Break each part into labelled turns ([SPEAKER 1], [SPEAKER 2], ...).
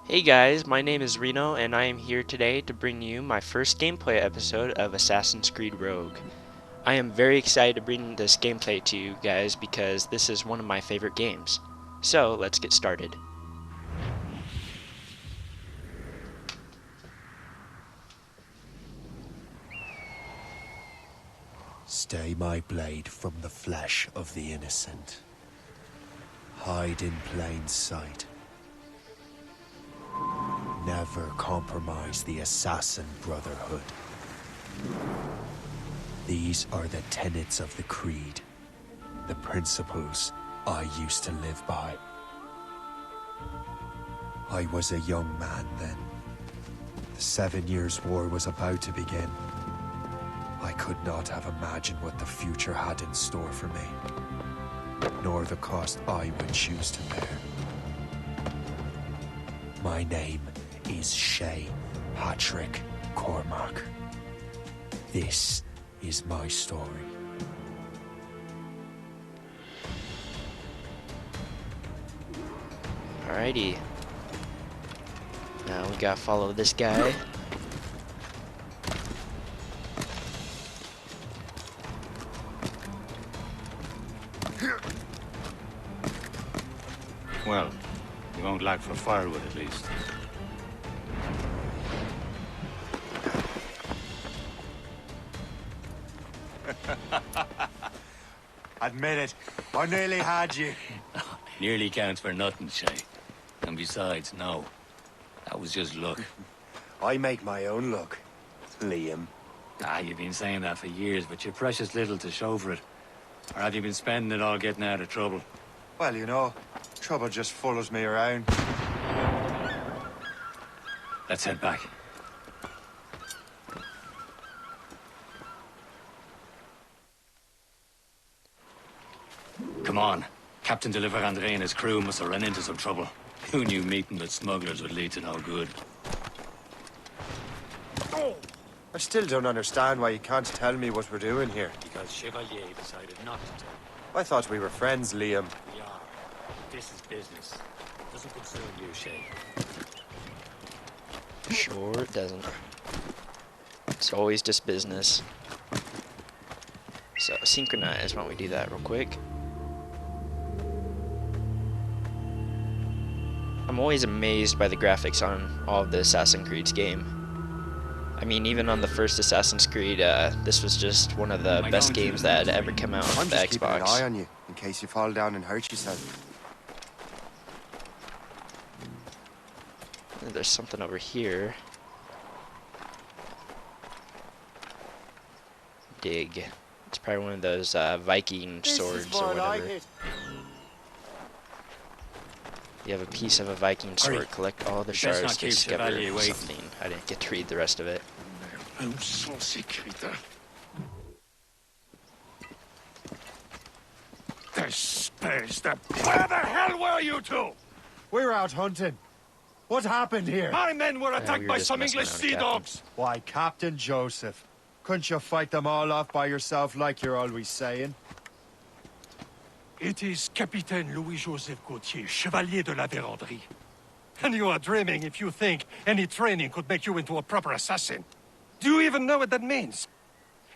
[SPEAKER 1] Hey guys, my name is Reno and I am here today to bring you my first gameplay episode of Assassin's Creed Rogue. I am very excited to bring this gameplay to you guys because this is one of my favorite games. So, let's get started.
[SPEAKER 2] Stay my blade from the flesh of the innocent. Hide in plain sight. Never compromise the Assassin Brotherhood. These are the tenets of the Creed, the principles I used to live by. I was a young man then. The 7 Years' War was about to begin. I could not have imagined what the future had in store for me, nor the cost I would choose to bear. My name is Shay Patrick Cormac. This is my story.
[SPEAKER 1] Alrighty. Now we gotta follow this guy.
[SPEAKER 3] Well, you won't lack for firewood at least.
[SPEAKER 4] Admit it, I nearly had you.
[SPEAKER 3] Nearly counts for nothing, Shay. And besides, no. That was just luck.
[SPEAKER 4] I make my own luck, Liam.
[SPEAKER 3] You've been saying that for years, but you're precious little to show for it. Or have you been spending it all getting out of trouble?
[SPEAKER 4] Well, you know, trouble just follows me around.
[SPEAKER 3] Let's head back. Come on. Captain de Andre and his crew must have run into some trouble. Who knew meeting with smugglers would lead to no good?
[SPEAKER 4] I still don't understand why you can't tell me what we're doing here.
[SPEAKER 3] Because Chevalier decided not to tell.
[SPEAKER 4] I thought we were friends, Liam.
[SPEAKER 3] We are. This is business. It doesn't concern you, Shay.
[SPEAKER 1] Sure it doesn't. It's always just business. So, synchronize. Why don't we do that real quick? I'm always amazed by the graphics on all of the Assassin's Creed's game. I mean, even on the first Assassin's Creed, this was just one of the best games that had ever come out on
[SPEAKER 4] I'm
[SPEAKER 1] the
[SPEAKER 4] just keeping an eye
[SPEAKER 1] Xbox.
[SPEAKER 4] on you, in case you fall down and hurt yourself.
[SPEAKER 1] There's something over here. Dig. It's probably one of those Viking swords or whatever. You have a piece of a Viking sword.
[SPEAKER 3] Hurry.
[SPEAKER 1] Collect all the
[SPEAKER 3] Best
[SPEAKER 1] shards
[SPEAKER 3] not
[SPEAKER 1] to
[SPEAKER 3] keep
[SPEAKER 1] discover
[SPEAKER 3] Chevalier waiting.
[SPEAKER 1] something. I didn't get to read the rest of it.
[SPEAKER 5] Where the hell were you two?
[SPEAKER 4] We were out hunting. What happened here?
[SPEAKER 5] My men were
[SPEAKER 1] we
[SPEAKER 5] attacked
[SPEAKER 1] were
[SPEAKER 5] by
[SPEAKER 1] just
[SPEAKER 5] some
[SPEAKER 1] messing
[SPEAKER 5] English
[SPEAKER 1] around,
[SPEAKER 5] sea
[SPEAKER 1] Captain.
[SPEAKER 5] dogs.
[SPEAKER 4] Why, Captain Joseph. Couldn't you fight them all off by yourself like you're always saying?
[SPEAKER 5] It is Capitaine Louis-Joseph Gauthier, Chevalier de la Vérendrye. And you are dreaming if you think any training could make you into a proper assassin. Do you even know what that means?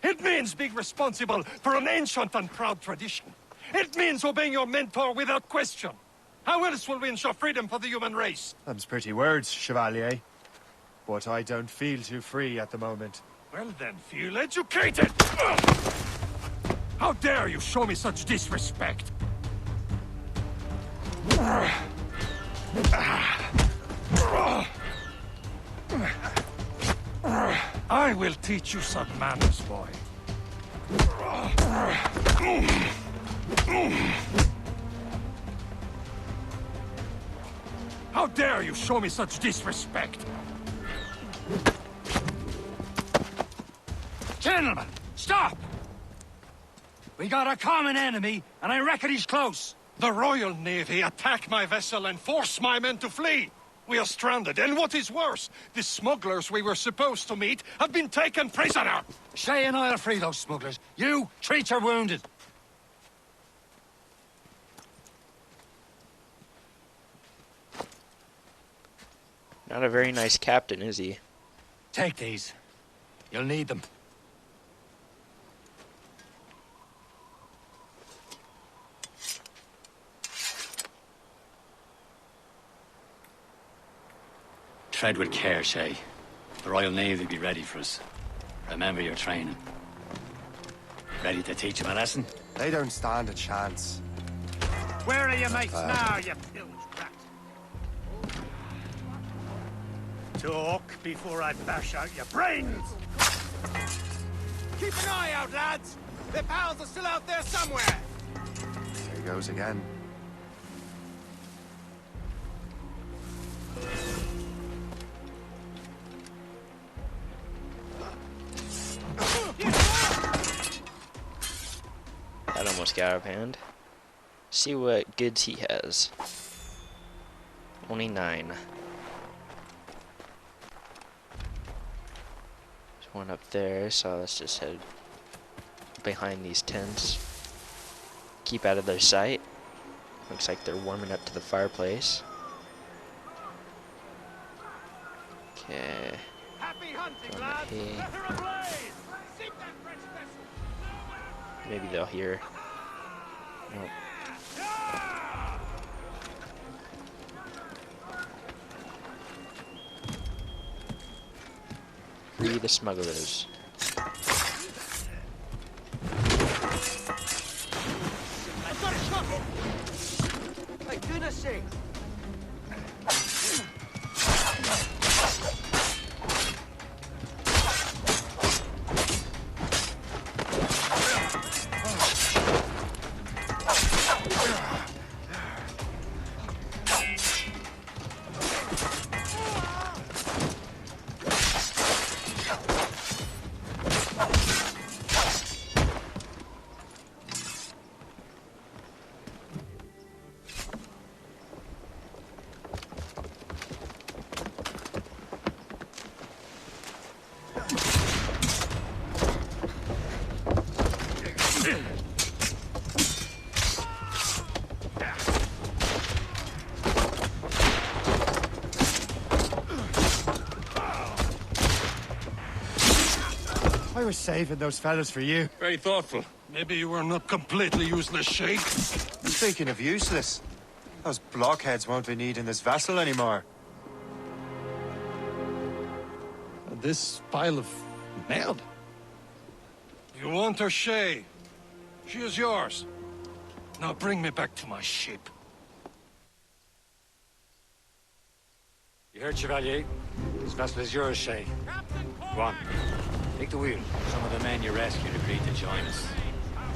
[SPEAKER 5] It means being responsible for an ancient and proud tradition. It means obeying your mentor without question. How else will we ensure freedom for the human race?
[SPEAKER 4] Them's pretty words, Chevalier. But I don't feel too free at the moment.
[SPEAKER 5] Well then, feel educated! How dare you show me such disrespect? I will teach you some manners, boy. How dare you show me such disrespect?
[SPEAKER 6] Gentlemen, stop! We got a common enemy, and I reckon he's close.
[SPEAKER 5] The Royal Navy attack my vessel and force my men to flee. We are stranded, and what is worse, the smugglers we were supposed to meet have been taken prisoner.
[SPEAKER 6] Shay and I'll free those smugglers. You, treat your wounded.
[SPEAKER 1] Not a very nice captain, is he?
[SPEAKER 6] Take these. You'll need them. Tread with care, Shay. The Royal Navy be ready for us. Remember your training. Ready to teach them a lesson?
[SPEAKER 4] They don't stand a chance.
[SPEAKER 5] Where are your mates now, you bilge rat? Talk before I bash out your brains!
[SPEAKER 7] Keep an eye out, lads! Their pals are still out there somewhere!
[SPEAKER 4] There he goes again.
[SPEAKER 1] That almost got out of hand. See what goods he has. Only 9. There's one up there, so let's just head behind these tents. Keep out of their sight. Looks like they're warming up to the fireplace. Okay.
[SPEAKER 7] Happy hunting,
[SPEAKER 1] Going
[SPEAKER 7] lads!
[SPEAKER 1] here.
[SPEAKER 7] Set her ablaze! Sink that French vessel!
[SPEAKER 1] Maybe they'll hear. Nope. Free the smugglers.
[SPEAKER 7] I've got a shot! Hey, goodness sake!
[SPEAKER 4] I was saving those fellas for you.
[SPEAKER 5] Very thoughtful. Maybe you were not completely useless, Shay.
[SPEAKER 4] Speaking of useless, those blockheads won't be needing this vessel anymore.
[SPEAKER 5] This pile of merd? You want her, Shay? She is yours. Now bring me back to my ship.
[SPEAKER 3] You heard, Chevalier? This vessel is yours, Shay. Go on. Take the wheel. Some of the men you rescued agreed to join us.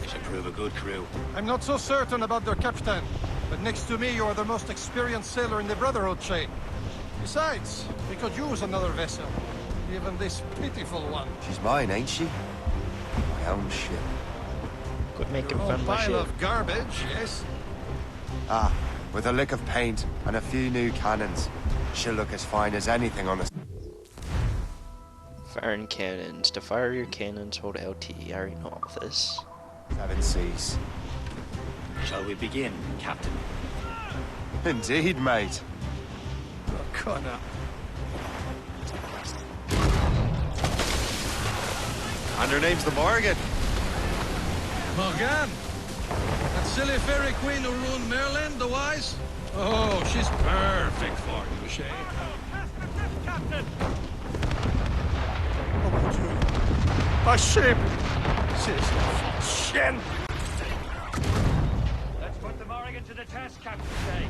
[SPEAKER 3] They should prove a good crew.
[SPEAKER 5] I'm not so certain about their captain, but next to me you are the most experienced sailor in the Brotherhood, Shay. Besides, we could use another vessel. Even this pitiful one.
[SPEAKER 4] She's mine, ain't she? My own ship.
[SPEAKER 1] Quit making
[SPEAKER 5] Your
[SPEAKER 1] fun
[SPEAKER 5] own
[SPEAKER 1] of my
[SPEAKER 5] pile
[SPEAKER 1] shit.
[SPEAKER 5] of garbage, yes?
[SPEAKER 4] Ah, with a lick of paint and a few new cannons, she'll look as fine as anything on the...
[SPEAKER 1] Firing cannons. To fire your cannons, hold LT. I already know all this.
[SPEAKER 4] 7 seas.
[SPEAKER 3] Shall we begin, Captain?
[SPEAKER 4] Indeed, mate.
[SPEAKER 5] Connor.
[SPEAKER 4] And her name's the Morgan.
[SPEAKER 5] Morgan? That silly fairy queen who ruined Merlin, the wise? Oh, she's perfect for you, Shay.
[SPEAKER 7] Captain!
[SPEAKER 5] What about you? My ship! Shin!
[SPEAKER 6] Let's put the Morrigan to the test, Captain Shay.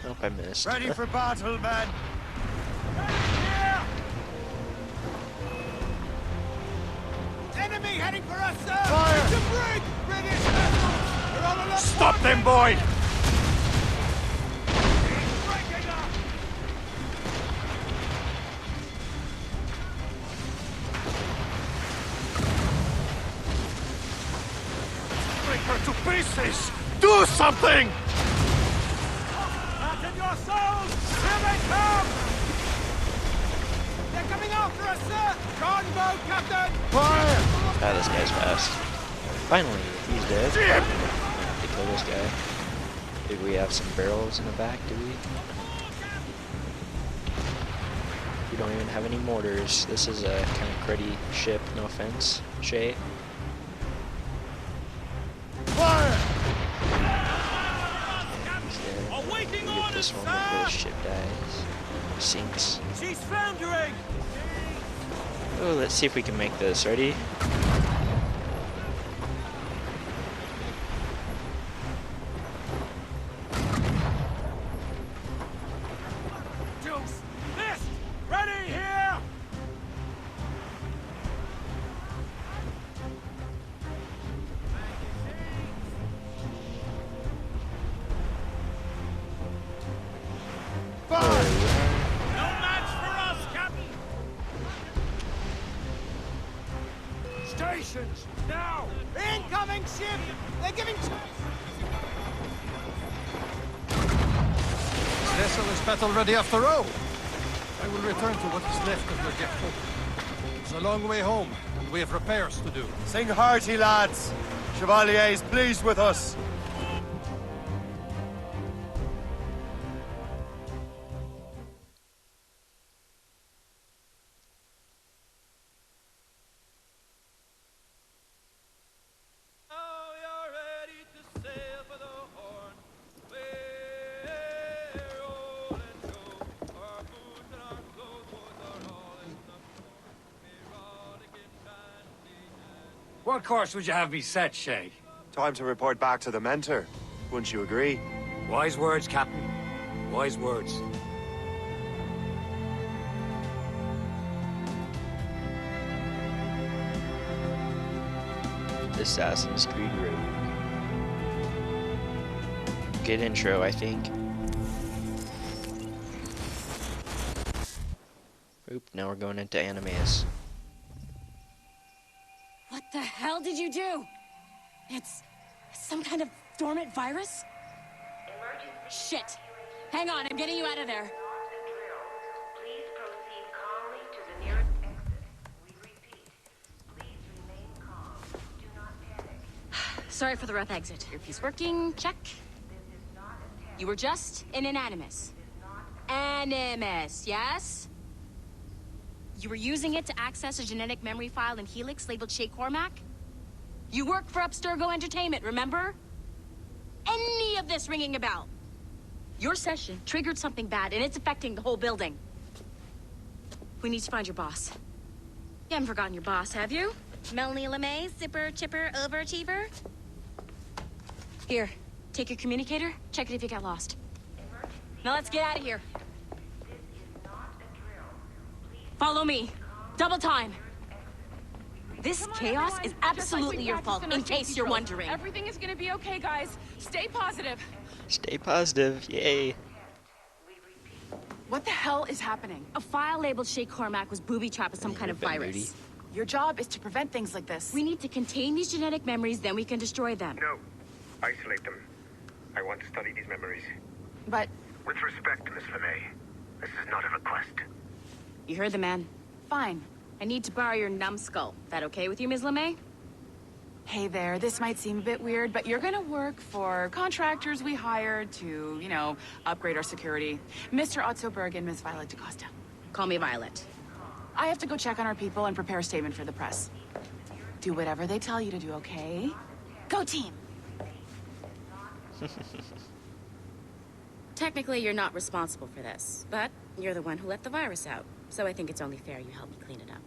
[SPEAKER 1] Nope, I missed.
[SPEAKER 4] Ready for battle, men.
[SPEAKER 7] Enemy heading for us, sir!
[SPEAKER 4] Fire!
[SPEAKER 7] It's a brig! British vessels! They're on alert!
[SPEAKER 5] Stop them, boy!
[SPEAKER 7] Breaking up!
[SPEAKER 5] Break her to pieces! Do something!
[SPEAKER 7] Fasten your souls! Here they come! They're coming after us, sir! Longbow, Captain!
[SPEAKER 4] Fire!
[SPEAKER 1] Ah, this guy's fast. Finally, he's dead.
[SPEAKER 5] Jim!
[SPEAKER 1] To kill this guy. Did we have some barrels in the back, do we? We don't even have any mortars. This is a kind of cruddy ship, no offense, Shay.
[SPEAKER 4] Fire!
[SPEAKER 1] He's dead. We'll get this one before the ship dies. Sinks.
[SPEAKER 7] She's foundering!
[SPEAKER 1] Oh, let's see if we can make this. Ready?
[SPEAKER 7] Deuce! Mist! Ready here!
[SPEAKER 1] There we are.
[SPEAKER 7] No match for us, Captain! Stations! Now! Incoming ship! They're giving chase!
[SPEAKER 5] Vessel is battle ready after all. I will return to what is left of your depot. It's a long way home, and we have repairs to do.
[SPEAKER 4] Sing hearty, lads. Chevalier is pleased with us.
[SPEAKER 3] What course would you have me set, Shay?
[SPEAKER 4] Time to report back to the mentor. Wouldn't you agree?
[SPEAKER 3] Wise words, Captain. Wise words.
[SPEAKER 1] Assassin's Creed Rogue. Good intro, I think. Oop, now we're going into animes.
[SPEAKER 8] What the hell did you do? It's some kind of dormant virus? Shit! Hang on, I'm getting you out of there.
[SPEAKER 9] Please proceed calmly to the nearest exit. We repeat, please remain calm. Do not panic.
[SPEAKER 8] Sorry for the rough exit. Earpiece working, check.
[SPEAKER 9] This is not a test.
[SPEAKER 8] You were just in an animus. Animus, yes? You were using it to access a genetic memory file in Helix labeled Shay Cormac? You work for Abstergo Entertainment, remember? Any of this ringing a bell? Your session triggered something bad, and it's affecting the whole building. We need to find your boss. You haven't forgotten your boss, have you? Melanie LeMay, zipper, chipper, overachiever? Here, take your communicator, check it if you get lost. Now let's get out of here.
[SPEAKER 9] This is not a drill. Please
[SPEAKER 8] Follow me. Double time. This
[SPEAKER 10] Come on,
[SPEAKER 8] chaos
[SPEAKER 10] everyone.
[SPEAKER 8] is
[SPEAKER 10] Just like
[SPEAKER 8] absolutely
[SPEAKER 10] we
[SPEAKER 8] your
[SPEAKER 10] practiced
[SPEAKER 8] fault,
[SPEAKER 10] in our
[SPEAKER 8] in case
[SPEAKER 10] safety
[SPEAKER 8] you're
[SPEAKER 10] drills.
[SPEAKER 8] wondering.
[SPEAKER 10] Everything is gonna be okay, guys. Stay positive.
[SPEAKER 1] Stay positive, yay.
[SPEAKER 10] What the hell is happening?
[SPEAKER 8] A file labeled Shay Cormac was booby-trapped with some kind of
[SPEAKER 1] bit
[SPEAKER 8] virus.
[SPEAKER 1] moody.
[SPEAKER 10] Your job is to prevent things like this.
[SPEAKER 8] We need to contain these genetic memories, then we can destroy them.
[SPEAKER 11] No. Isolate them. I want to study these memories.
[SPEAKER 10] But
[SPEAKER 11] With respect, Miss LeMay, this is not a request.
[SPEAKER 8] You heard the man.
[SPEAKER 10] fine.
[SPEAKER 8] I need to borrow your numbskull. That okay with you, Ms. LeMay?
[SPEAKER 10] Hey there, this might seem a bit weird, but you're gonna work for contractors we hired to, you know, upgrade our security. Mr. Otto Berg and Miss Violet DaCosta.
[SPEAKER 8] Call me Violet.
[SPEAKER 10] I have to go check on our people and prepare a statement for the press. Do whatever they tell you to do, okay? Go team!
[SPEAKER 8] Technically, you're not responsible for this, but you're the one who let the virus out. So I think it's only fair you help me clean it up.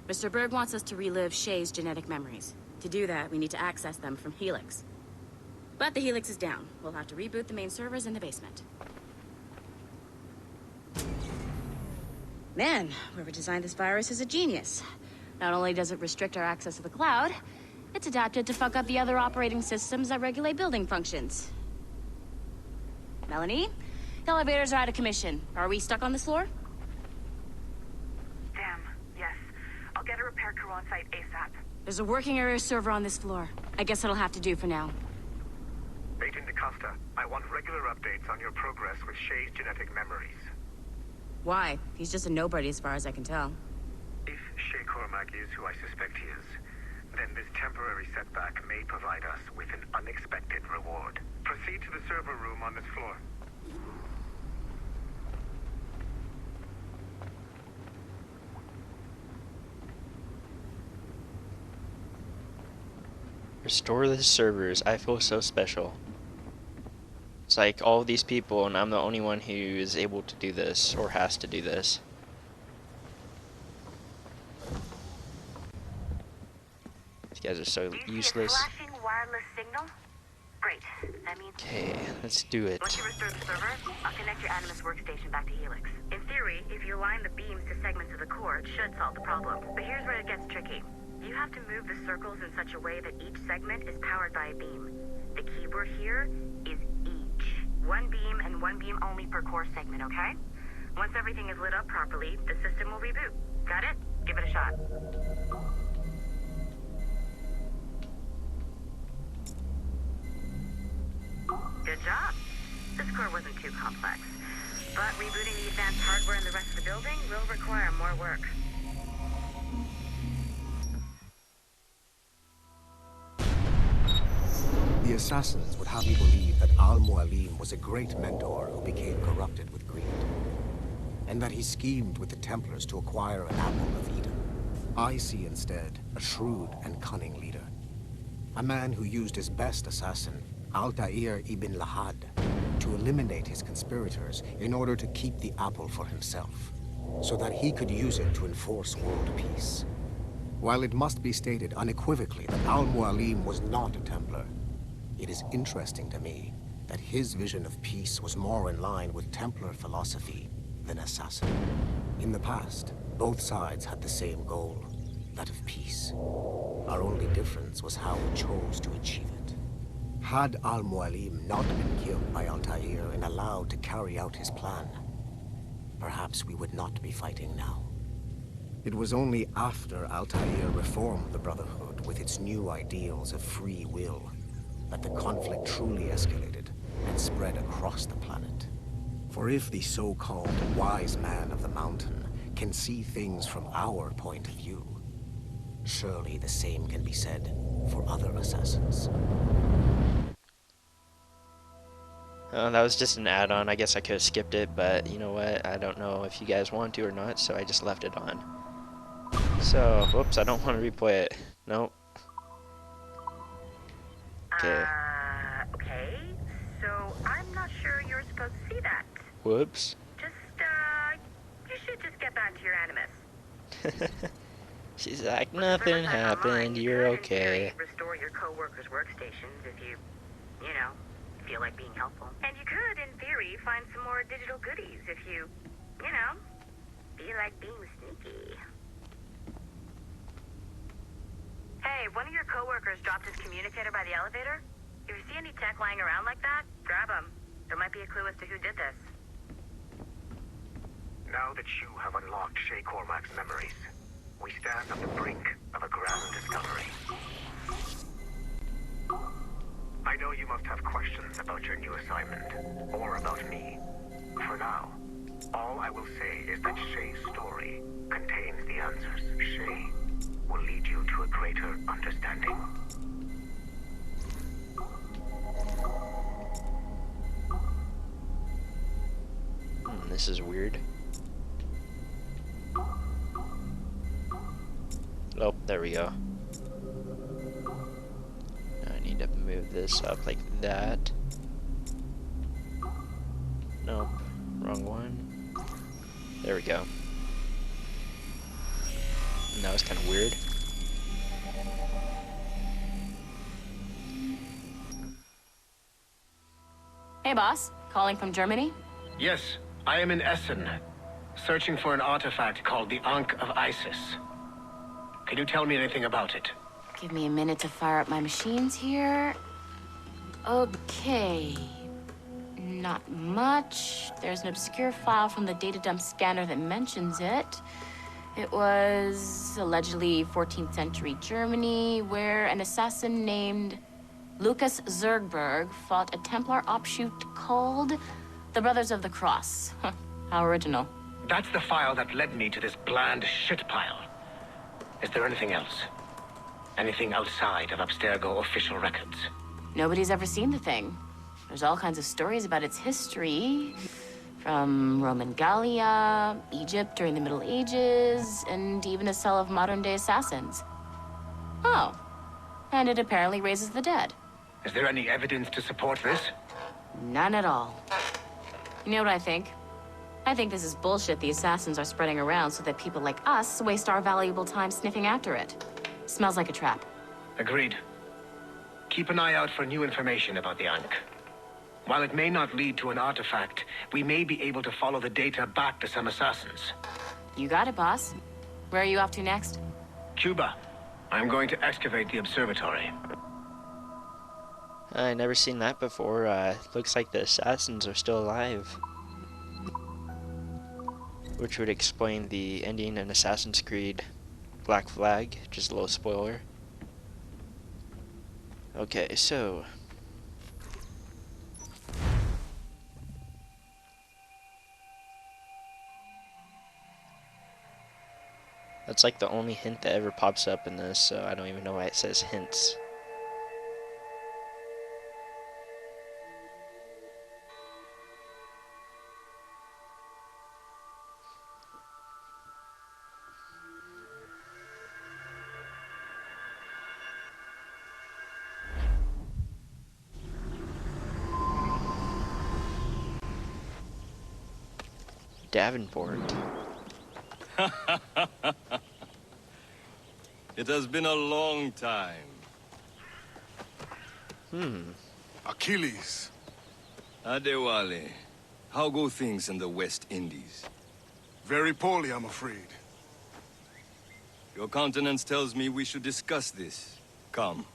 [SPEAKER 8] Mr. Berg wants us to relive Shay's genetic memories. To do that, we need to access them from Helix. But the Helix is down. We'll have to reboot the main servers in the basement. Man, whoever designed this virus is a genius. Not only does it restrict our access to the cloud, it's adapted to fuck up the other operating systems that regulate building functions. Melanie, the elevators are out of commission. Are we stuck on this floor?
[SPEAKER 9] Damn, yes. I'll get a repair crew on site ASAP.
[SPEAKER 8] There's a working area server on this floor. I guess that'll have to do for now.
[SPEAKER 11] Agent DaCosta, I want regular updates on your progress with Shay's genetic memories.
[SPEAKER 8] Why? He's just a nobody as far as I can tell.
[SPEAKER 11] If Shay Cormac is who I suspect he is, then this temporary setback may provide us with an unexpected reward. Proceed to the server room on this floor.
[SPEAKER 1] Restore the servers. I feel so special. It's like all these people, and I'm the only one who is able to do this, or has to do this. These guys are so useless.
[SPEAKER 9] Flashing wireless signal? Great. That means...
[SPEAKER 1] Okay, let's do it.
[SPEAKER 9] Once you restore the server, I'll connect your Animus workstation back to Helix. In theory, if you align the beams to segments of the core, it should solve the problem. But here's where it gets tricky. You have to move the circles in such a way that each segment is powered by a beam. The keyword here is each. One beam and one beam only per core segment, okay? Once everything is lit up properly, the system will reboot. Got it? Give it a shot. Good job. This core wasn't too complex. But rebooting the advanced hardware in the rest of the building will require more work.
[SPEAKER 12] The assassins would have you believe that Al-Mualim was a great mentor who became corrupted with greed, and that he schemed with the Templars to acquire an apple of Eden. I see instead a shrewd and cunning leader, a man who used his best assassin, Altair ibn Lahad, to eliminate his conspirators in order to keep the apple for himself, so that he could use it to enforce world peace. While it must be stated unequivocally that Al-Mualim was not a Templar, it is interesting to me that his vision of peace was more in line with Templar philosophy than assassin. In the past, both sides had the same goal, that of peace. Our only difference was how we chose to achieve it. Had Al-Mualim not been killed by Altair and allowed to carry out his plan, perhaps we would not be fighting now. It was only after Altair reformed the Brotherhood with its new ideals of free will that the conflict truly escalated and spread across the planet. For if the so-called wise man of the mountain can see things from our point of view, surely the same can be said for other assassins.
[SPEAKER 1] That was just an add-on. I guess I could have skipped it, but you know what? I don't know if you guys want to or not, so I just left it on. So, whoops, I don't want to replay it. Nope. Okay.
[SPEAKER 9] Okay. So, I'm not sure you're supposed to see that.
[SPEAKER 1] Whoops.
[SPEAKER 9] Just, you should just get back to your Animus.
[SPEAKER 1] She's like, nothing happened, you're okay.
[SPEAKER 9] Restore your co-workers' workstations if you know, feel like being helpful. And you could, in theory, find some more digital goodies if you know, feel like being sneaky. Hey, one of your co-workers dropped his communicator by the elevator. If you see any tech lying around like that, grab them. There might be a clue as to who did this.
[SPEAKER 11] Now that you have unlocked Shay Cormac's memories, we stand on the brink of a grand discovery. I know you must have questions about your new assignment, or about me. For now, all I will say is that Shay's story contains the answers. Shay will lead you to a greater understanding.
[SPEAKER 1] This is weird. Oh, there we go. I need to move this up like that. Nope, wrong one. There we go. And that was kind of weird.
[SPEAKER 8] Hey, boss. Calling from Germany?
[SPEAKER 13] Yes, I am in Essen, searching for an artifact called the Ankh of Isis. Can you tell me anything about it?
[SPEAKER 8] Give me a minute to fire up my machines here. Okay. Not much. There's an obscure file from the data dump scanner that mentions it. It was allegedly 14th century Germany, where an assassin named Lucas Zergberg fought a Templar offshoot called the Brothers of the Cross. How original.
[SPEAKER 13] That's the file that led me to this bland shit pile. Is there anything else? Anything outside of Abstergo official records?
[SPEAKER 8] Nobody's ever seen the thing. There's all kinds of stories about its history. From Roman Gallia, Egypt during the Middle Ages, and even a cell of modern-day assassins. Oh, And it apparently raises the dead.
[SPEAKER 13] Is there any evidence to support this?
[SPEAKER 8] None at all. You know what I think? I think this is bullshit the assassins are spreading around so that people like us waste our valuable time sniffing after it. Smells like a trap.
[SPEAKER 13] Agreed. Keep an eye out for new information about the Ankh. While it may not lead to an artifact, we may be able to follow the data back to some assassins.
[SPEAKER 8] You got it, boss. Where are you off to next?
[SPEAKER 13] Cuba. I'm going to excavate the observatory.
[SPEAKER 1] I never seen that before. Looks like the assassins are still alive. Which would explain the ending in Assassin's Creed Black Flag. Just a little spoiler. Okay, so... that's like the only hint that ever pops up in this, so I don't even know why it says hints. Davenport.
[SPEAKER 14] It has been a long time.
[SPEAKER 15] Achilles.
[SPEAKER 14] Adewale, how go things in the West Indies?
[SPEAKER 15] Very poorly, I'm afraid.
[SPEAKER 14] Your countenance tells me we should discuss this. Come.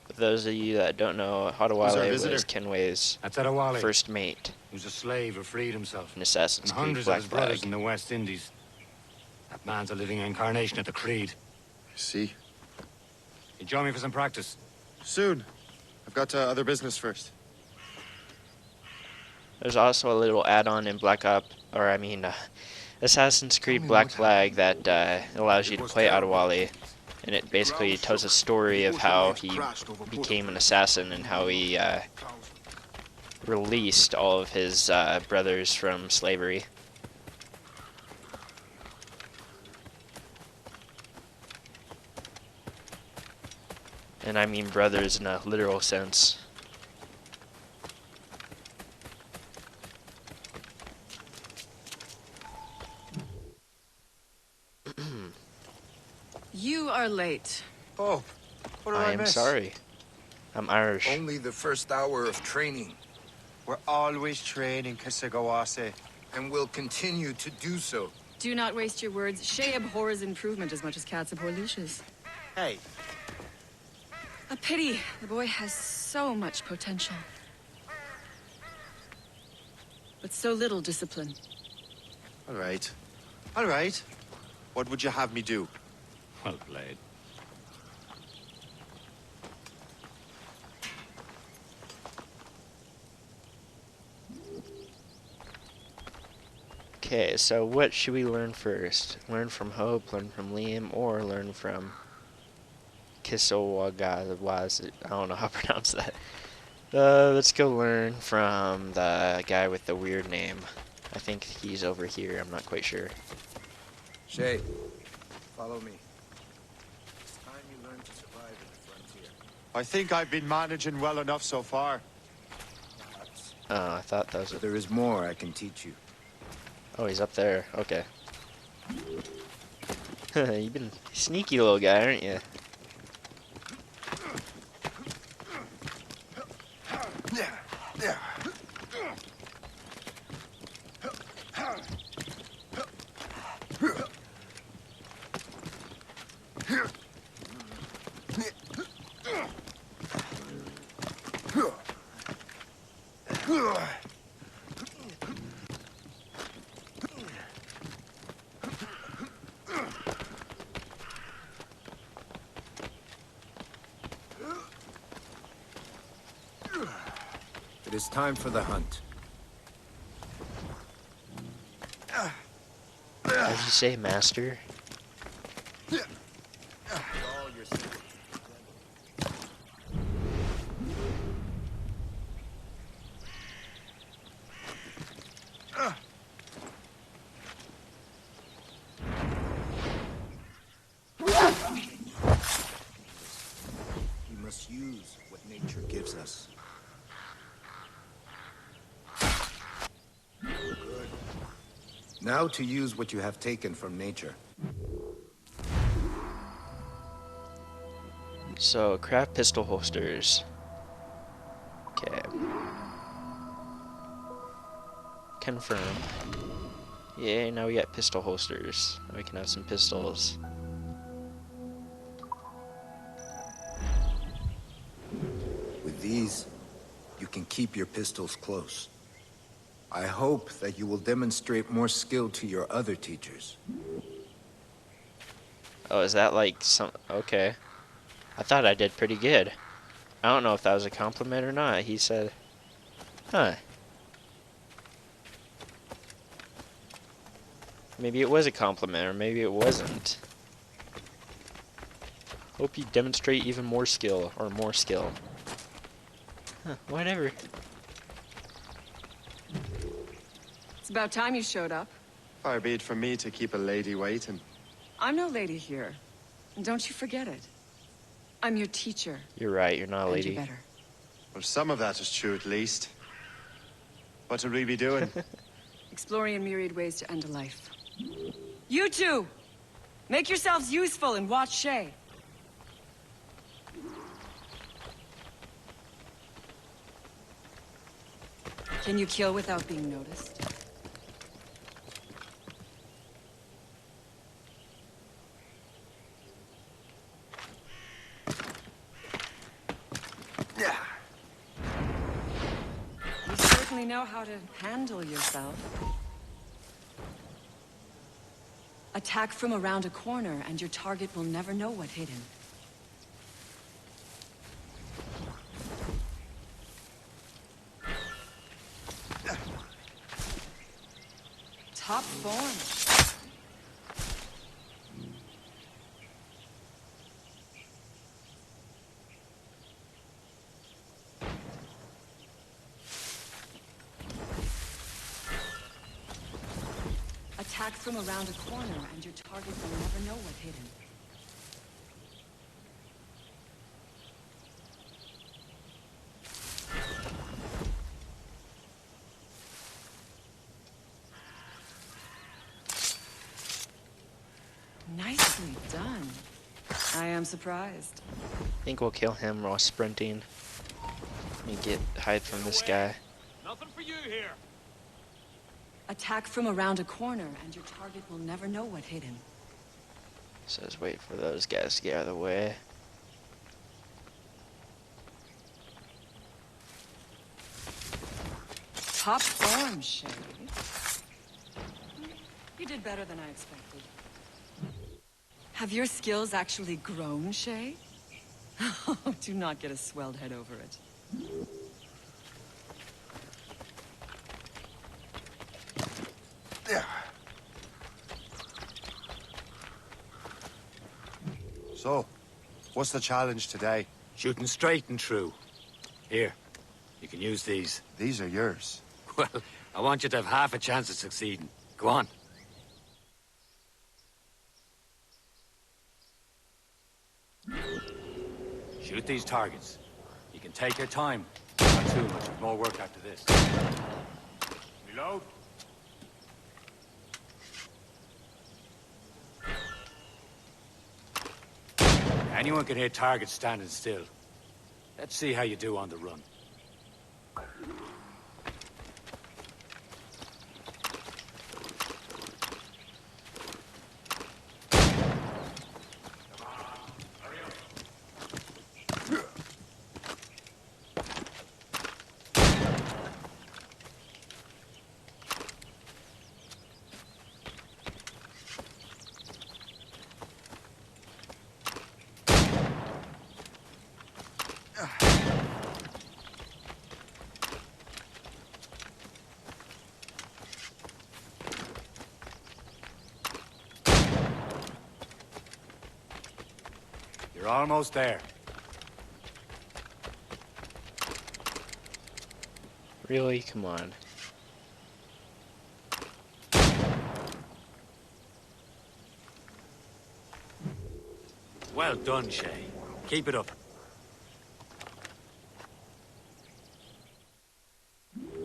[SPEAKER 1] For those of you that don't know, Adewale was Kenway's
[SPEAKER 3] That's Adewale.
[SPEAKER 1] first mate.
[SPEAKER 3] He was a slave who freed himself.
[SPEAKER 1] In Assassin's
[SPEAKER 3] And
[SPEAKER 1] Creed
[SPEAKER 3] hundreds
[SPEAKER 1] Black
[SPEAKER 3] of his brothers
[SPEAKER 1] Flag.
[SPEAKER 3] in the West Indies. That man's a living incarnation of the Creed.
[SPEAKER 4] See?
[SPEAKER 3] You join me for some practice?
[SPEAKER 4] Soon. I've got other business first.
[SPEAKER 1] There's also a little add-on in Assassin's Creed Black Flag that allows you to play Adewale, and it basically tells a story of how he became an assassin and how he released all of his brothers from slavery. And I mean brothers in a literal sense.
[SPEAKER 16] You are late.
[SPEAKER 2] Oh, what did
[SPEAKER 1] I
[SPEAKER 2] I
[SPEAKER 1] am
[SPEAKER 2] miss?
[SPEAKER 1] sorry. I'm Irish.
[SPEAKER 15] Only the first hour of training,
[SPEAKER 4] We're always training, Kisagawase.
[SPEAKER 15] and will continue to do so.
[SPEAKER 16] Do not waste your words. Shay abhors improvement as much as cats abhor leashes.
[SPEAKER 4] Hey,
[SPEAKER 16] A pity. The boy has so much potential. But so little discipline.
[SPEAKER 4] all right. All right. What would you have me do?
[SPEAKER 3] Well played.
[SPEAKER 1] Okay, so what should we learn first? Learn from Hope, learn from Liam, or learn from Kisowagawas? I don't know how to pronounce that. Let's go learn from the guy with the weird name. I think he's over here, I'm not quite sure.
[SPEAKER 15] Shay, follow me. It's time you learn to survive in the frontier.
[SPEAKER 4] I think I've been managing well enough so far.
[SPEAKER 1] Oh, I thought that was
[SPEAKER 15] But there is more I can teach you.
[SPEAKER 1] Oh, he's up there. Okay. You've been a sneaky little guy, aren't you?
[SPEAKER 15] It is time for the hunt.
[SPEAKER 1] Did you say master?
[SPEAKER 15] Now to use what you have taken from nature.
[SPEAKER 1] So, craft pistol holsters. Okay. Confirm. Yay, now we got pistol holsters. Now we can have some pistols.
[SPEAKER 15] With these, you can keep your pistols close. I hope that you will demonstrate more skill to your other teachers.
[SPEAKER 1] Oh, is that like some... Okay. I thought I did pretty good. I don't know if that was a compliment or not. He said... Huh. Maybe it was a compliment, or maybe it wasn't. Hope you demonstrate even more skill, or more skill. Huh, whatever.
[SPEAKER 16] It's about time you showed up.
[SPEAKER 4] Far be it from me to keep a lady waiting.
[SPEAKER 16] I'm no lady here. And don't you forget it. I'm your teacher.
[SPEAKER 1] You're right, you're not a
[SPEAKER 16] And
[SPEAKER 1] lady.
[SPEAKER 16] you're better.
[SPEAKER 4] Well, some of that is true at least. What would we be doing?
[SPEAKER 16] Exploring a myriad ways to end a life. You two! Make yourselves useful and watch Shay. Can you kill without being noticed?
[SPEAKER 4] Yeah.
[SPEAKER 16] You certainly know how to handle yourself. Attack from around a corner, and your target will never know what hit him. Top form. Attack from around a corner, and your target will never know what hit him. Nicely done. I am surprised.
[SPEAKER 1] I think we'll kill him while sprinting. Let me hide from this guy.
[SPEAKER 3] Nothing for you here.
[SPEAKER 16] Attack from around a corner, and your target will never know what hit him.
[SPEAKER 1] Says wait for those guys to get out of the way.
[SPEAKER 16] Top form, Shay. You did better than I expected. Have your skills actually grown, Shay? Do not get a swelled head over it.
[SPEAKER 4] Yeah. So, what's the challenge today?
[SPEAKER 3] Shooting straight and true. Here, you can use these.
[SPEAKER 4] These are yours.
[SPEAKER 3] Well, I want you to have half a chance of succeeding. Go on. Shoot these targets. You can take your time. Not too much. There's more work after this. Reload. Anyone can hit targets standing still. Let's see how you do on the run. You're almost there.
[SPEAKER 1] Really? Come on.
[SPEAKER 3] Well done, Shay. Keep it up.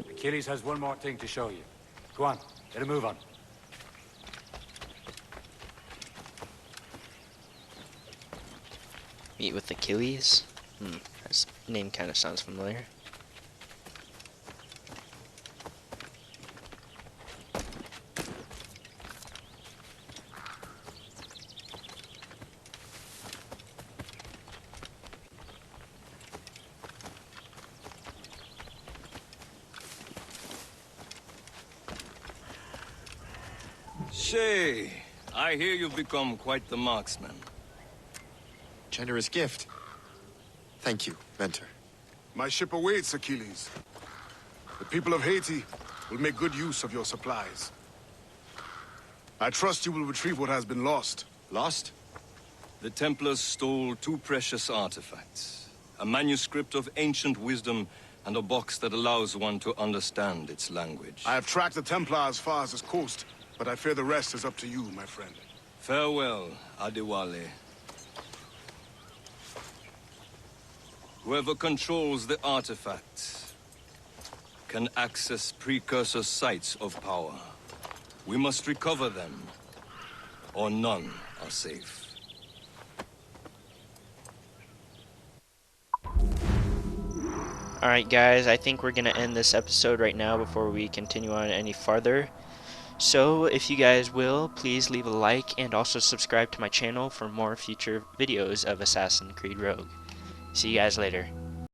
[SPEAKER 3] Achilles has one more thing to show you. Go on, get a move on.
[SPEAKER 1] Meet with Achilles? That name kind of sounds familiar.
[SPEAKER 14] Shay, I hear you've become quite the marksman.
[SPEAKER 4] Generous gift. Thank you, Mentor.
[SPEAKER 17] My ship awaits, Achilles. The people of Haiti will make good use of your supplies. I trust you will retrieve what has been lost.
[SPEAKER 4] Lost?
[SPEAKER 14] The Templars stole 2 precious artifacts. A manuscript of ancient wisdom and a box that allows one to understand its language.
[SPEAKER 17] I have tracked the Templar as far as this coast, but I fear the rest is up to you, my friend.
[SPEAKER 14] Farewell, Adewale. Whoever controls the artifacts can access precursor sites of power. We must recover them, or none are safe.
[SPEAKER 1] Alright guys, I think we're going to end this episode right now before we continue on any farther. So if you guys will, please leave a like and also subscribe to my channel for more future videos of Assassin's Creed Rogue. See you guys later.